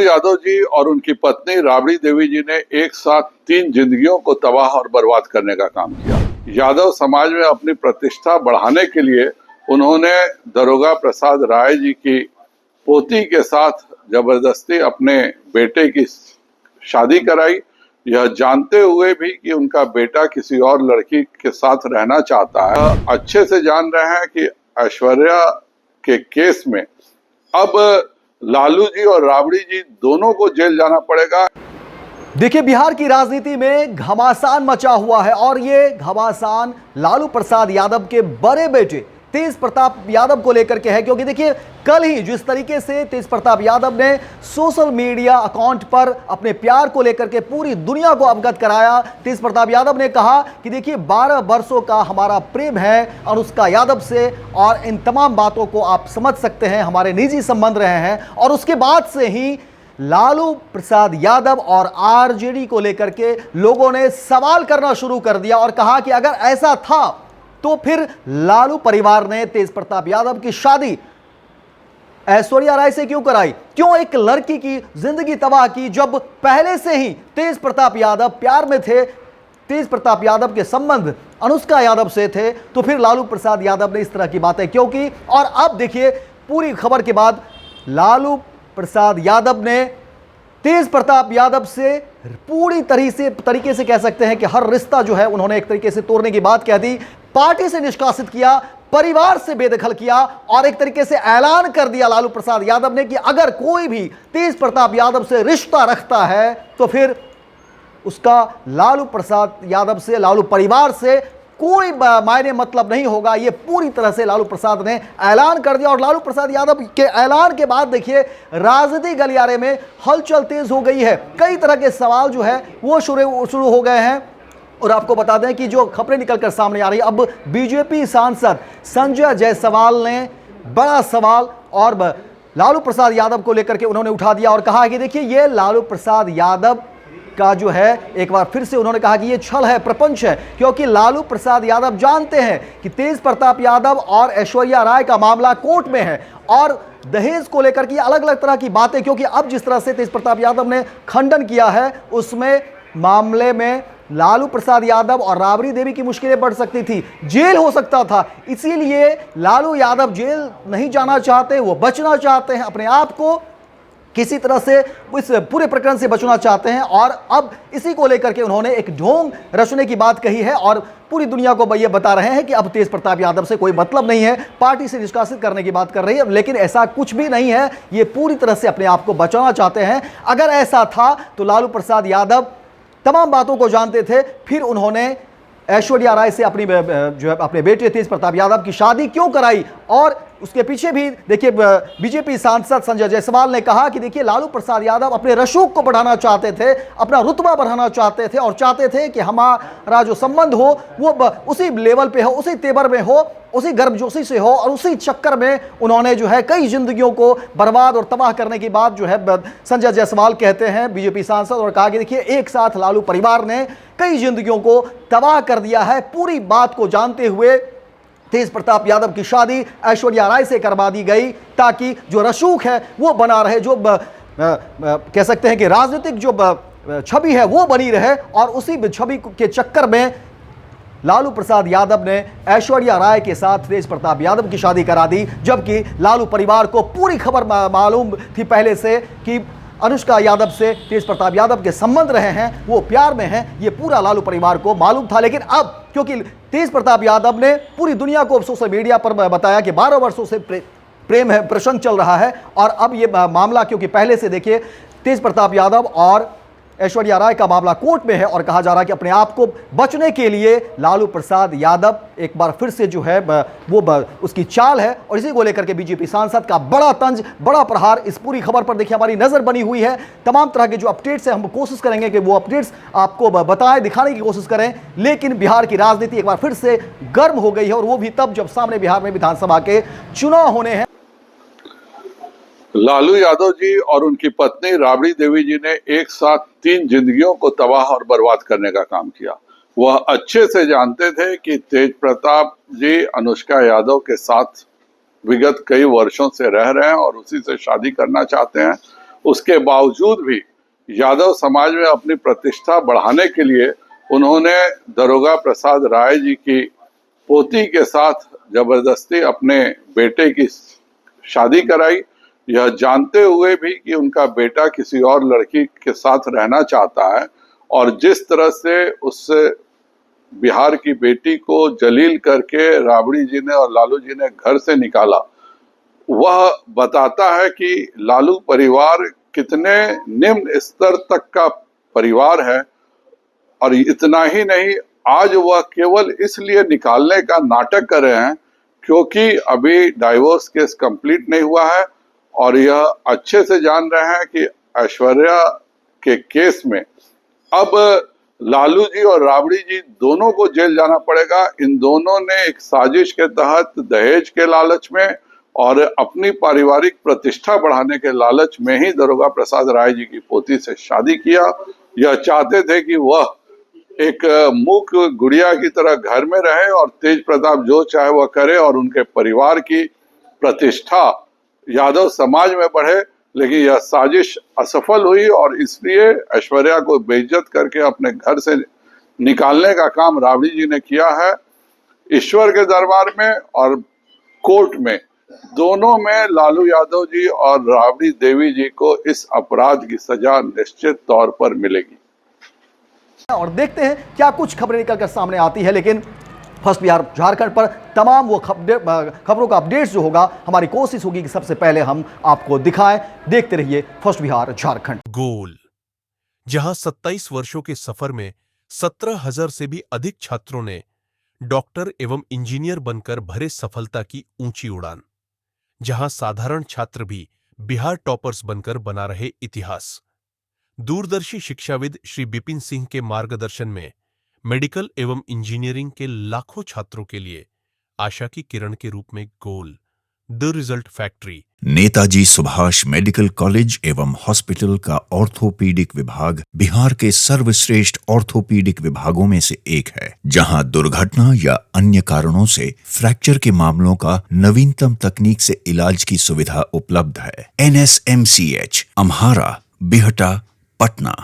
यादव जी और उनकी पत्नी राबड़ी देवी जी ने एक साथ 3 जिंदगियों को तबाह और बर्बाद करने का काम किया। यादव समाज में अपनी प्रतिष्ठा बढ़ाने के लिए उन्होंने दरोगा प्रसाद राय जी की पोती के साथ जबरदस्ती अपने बेटे की शादी कराई, यह जानते हुए भी कि उनका बेटा किसी और लड़की के साथ रहना चाहता है। अच्छे से जान रहे हैं कि ऐश्वर्या के केस में अब लालू जी और राबड़ी जी दोनों को जेल जाना पड़ेगा। देखिए, बिहार की राजनीति में घमासान मचा हुआ है और ये घमासान लालू प्रसाद यादव के बड़े बेटे तेज प्रताप यादव को लेकर के है। क्योंकि देखिए, कल ही जिस तरीके से तेज प्रताप यादव ने सोशल मीडिया अकाउंट पर अपने प्यार को लेकर के पूरी दुनिया को अवगत कराया। तेज प्रताप यादव ने कहा कि देखिए, 12 वर्षों का हमारा प्रेम है अनुष्का यादव से और इन तमाम बातों को आप समझ सकते हैं, हमारे निजी संबंध रहे हैं। और उसके बाद से ही लालू प्रसाद यादव और आरजेडी को लेकर के लोगों ने सवाल करना शुरू कर दिया और कहा कि अगर ऐसा था तो फिर लालू परिवार ने तेज प्रताप यादव की शादी ऐश्वर्या राय से क्यों कराई, क्यों एक लड़की की जिंदगी तबाह की, जब पहले से ही तेज प्रताप यादव प्यार में थे, तेज प्रताप यादव के संबंध अनुष्का यादव से थे, तो फिर लालू प्रसाद यादव ने इस तरह की बातें क्यों की। और अब देखिए, पूरी खबर के बाद लालू प्रसाद यादव ने तेज प्रताप यादव से पूरी तरीके से कह सकते हैं कि हर रिश्ता जो है उन्होंने एक तरीके से तोड़ने की बात कह दी, पार्टी से निष्कासित किया, परिवार से बेदखल किया और एक तरीके से ऐलान कर दिया लालू प्रसाद यादव ने कि अगर कोई भी तेज प्रताप यादव से रिश्ता रखता है तो फिर उसका लालू प्रसाद यादव से, लालू परिवार से कोई मायने मतलब नहीं होगा। ये पूरी तरह से लालू प्रसाद ने ऐलान कर दिया। और लालू प्रसाद यादव के ऐलान के बाद देखिए, राजनीतिक गलियारे में हलचल तेज हो गई है। कई तरह के सवाल जो है वो शुरू हो गए हैं। और आपको बता दें कि जो खबरें निकलकर सामने आ रही है, अब बीजेपी सांसद संजय जायसवाल ने बड़ा सवाल और लालू प्रसाद यादव को लेकर के उन्होंने उठा दिया और कहा कि देखिए, ये लालू प्रसाद यादव का जो है, एक बार फिर से उन्होंने कहा कि ये छल है, प्रपंच है। क्योंकि लालू प्रसाद यादव जानते हैं कि तेज प्रताप यादव और ऐश्वर्या राय का मामला कोर्ट में है और दहेज को लेकर के अलग अलग तरह की बातें, क्योंकि अब जिस तरह से तेज प्रताप यादव ने खंडन किया है, उसमें मामले में लालू प्रसाद यादव और राबड़ी देवी की मुश्किलें बढ़ सकती थी, जेल हो सकता था। इसीलिए लालू यादव जेल नहीं जाना चाहते, वो बचना चाहते हैं, अपने आप को किसी तरह से इस पूरे प्रकरण से बचना चाहते हैं। और अब इसी को लेकर के उन्होंने एक ढोंग रचने की बात कही है और पूरी दुनिया को ये बता रहे हैं कि अब तेज प्रताप यादव से कोई मतलब नहीं है, पार्टी से निष्कासित करने की बात कर रही है। लेकिन ऐसा कुछ भी नहीं है, ये पूरी तरह से अपने आप को बचाना चाहते हैं। अगर ऐसा था तो लालू प्रसाद यादव तमाम बातों को जानते थे, फिर उन्होंने ऐश्वर्या राय से अपने बेटे तेज प्रताप यादव की शादी क्यों कराई। और उसके पीछे भी देखिए, बीजेपी सांसद संजय जायसवाल ने कहा कि देखिए, लालू प्रसाद यादव अपने रसूख को बढ़ाना चाहते थे, अपना रुतबा बढ़ाना चाहते थे और चाहते थे कि हमारा जो संबंध हो वो उसी लेवल पे हो, उसी तेवर में हो, उसी गर्मजोशी से हो। और उसी चक्कर में उन्होंने जो है कई जिंदगियों को बर्बाद और तबाह करने की बात जो है संजय जायसवाल कहते हैं, बीजेपी सांसद। और कहा कि देखिए, एक साथ लालू परिवार ने कई जिंदगियों को तबाह कर दिया है। पूरी बात को जानते हुए तेज प्रताप यादव की शादी ऐश्वर्या राय से करवा दी गई ताकि जो रसूख है वो बना रहे, जो कह सकते हैं कि राजनीतिक जो छवि है वो बनी रहे। और उसी छवि के चक्कर में लालू प्रसाद यादव ने ऐश्वर्या राय के साथ तेज प्रताप यादव की शादी करा दी, जबकि लालू परिवार को पूरी खबर मालूम थी पहले से कि अनुष्का यादव से तेज प्रताप यादव के संबंध रहे हैं, वो प्यार में हैं, ये पूरा लालू परिवार को मालूम था। लेकिन अब क्योंकि तेज प्रताप यादव ने पूरी दुनिया को सोशल मीडिया पर बताया कि 12 वर्षों से प्रेम है, प्रसंग चल रहा है, और अब ये मामला क्योंकि पहले से देखिए तेज प्रताप यादव और ऐश्वर्या राय का मामला कोर्ट में है और कहा जा रहा है कि अपने आप को बचने के लिए लालू प्रसाद यादव एक बार फिर से जो है वो उसकी चाल है। और इसी को लेकर के बीजेपी सांसद का बड़ा तंज, बड़ा प्रहार। इस पूरी खबर पर देखिए, हमारी नजर बनी हुई है। तमाम तरह के जो अपडेट्स है हम कोशिश करेंगे कि वो अपडेट्स आपको बताएं, दिखाने की कोशिश करें। लेकिन बिहार की राजनीति एक बार फिर से गर्म हो गई है, और वो भी तब जब सामने बिहार में विधानसभा के चुनाव होने हैं। लालू यादव जी और उनकी पत्नी राबड़ी देवी जी ने एक साथ 3 जिंदगियों को तबाह और बर्बाद करने का काम किया। वह अच्छे से जानते थे कि तेज प्रताप जी अनुष्का यादव के साथ विगत कई वर्षों से रह रहे हैं और उसी से शादी करना चाहते हैं। उसके बावजूद भी यादव समाज में अपनी प्रतिष्ठा बढ़ाने के लिए उन्होंने दरोगा प्रसाद राय जी की पोती के साथ जबरदस्ती अपने बेटे की शादी कराई, यह जानते हुए भी कि उनका बेटा किसी और लड़की के साथ रहना चाहता है। और जिस तरह से उससे बिहार की बेटी को जलील करके राबड़ी जी ने और लालू जी ने घर से निकाला, वह बताता है कि लालू परिवार कितने निम्न स्तर तक का परिवार है। और इतना ही नहीं, आज वह केवल इसलिए निकालने का नाटक कर रहे हैं क्योंकि अभी डाइवोर्स केस कंप्लीट नहीं हुआ है और यह अच्छे से जान रहे हैं कि ऐश्वर्या के केस में अब लालू जी और राबड़ी जी दोनों को जेल जाना पड़ेगा। इन दोनों ने एक साजिश के तहत दहेज के लालच में और अपनी पारिवारिक प्रतिष्ठा बढ़ाने के लालच में ही दरोगा प्रसाद राय जी की पोती से शादी किया। यह चाहते थे कि वह एक मूक गुड़िया की तरह घर में रहे और तेज प्रताप जो चाहे वह करे और उनके परिवार की प्रतिष्ठा यादव समाज में बढ़े। लेकिन यह साजिश असफल हुई और इसलिए ऐश्वर्या को बेइज्जत करके अपने घर से निकालने का काम राबड़ी जी ने किया है। ईश्वर के दरबार में और कोर्ट में दोनों में लालू यादव जी और राबड़ी देवी जी को इस अपराध की सजा निश्चित तौर पर मिलेगी। और देखते हैं क्या कुछ खबरें निकलकर सामने आती है। लेकिन फर्स्ट बिहार झारखंड पर तमाम वो खबरों का अपडेट्स जो होगा, हमारी कोशिश होगी कि सबसे पहले हम आपको दिखाएं। देखते रहिए फर्स्ट बिहार झारखंड। गोल, जहां 27 वर्षों के सफर में 17,000 से भी अधिक छात्रों ने डॉक्टर एवं इंजीनियर बनकर भरे सफलता की ऊंची उड़ान, जहां साधारण छात्र भी बिहार टॉपर्स बनकर बना रहे इतिहास। दूरदर्शी शिक्षाविद श्री बिपिन सिंह के मार्गदर्शन में मेडिकल एवं इंजीनियरिंग के लाखों छात्रों के लिए आशा की किरण के रूप में goal, the result factory. Netaji Subhash medical college एवं हॉस्पिटल का ऑर्थोपीडिक विभाग बिहार के सर्वश्रेष्ठ ऑर्थोपीडिक विभागों में से एक है, जहां दुर्घटना या अन्य कारणों से फ्रैक्चर के मामलों का नवीनतम तकनीक से इलाज की सुविधा उपलब्ध है। NSMCH, अम्हारा, बिहटा, पटना।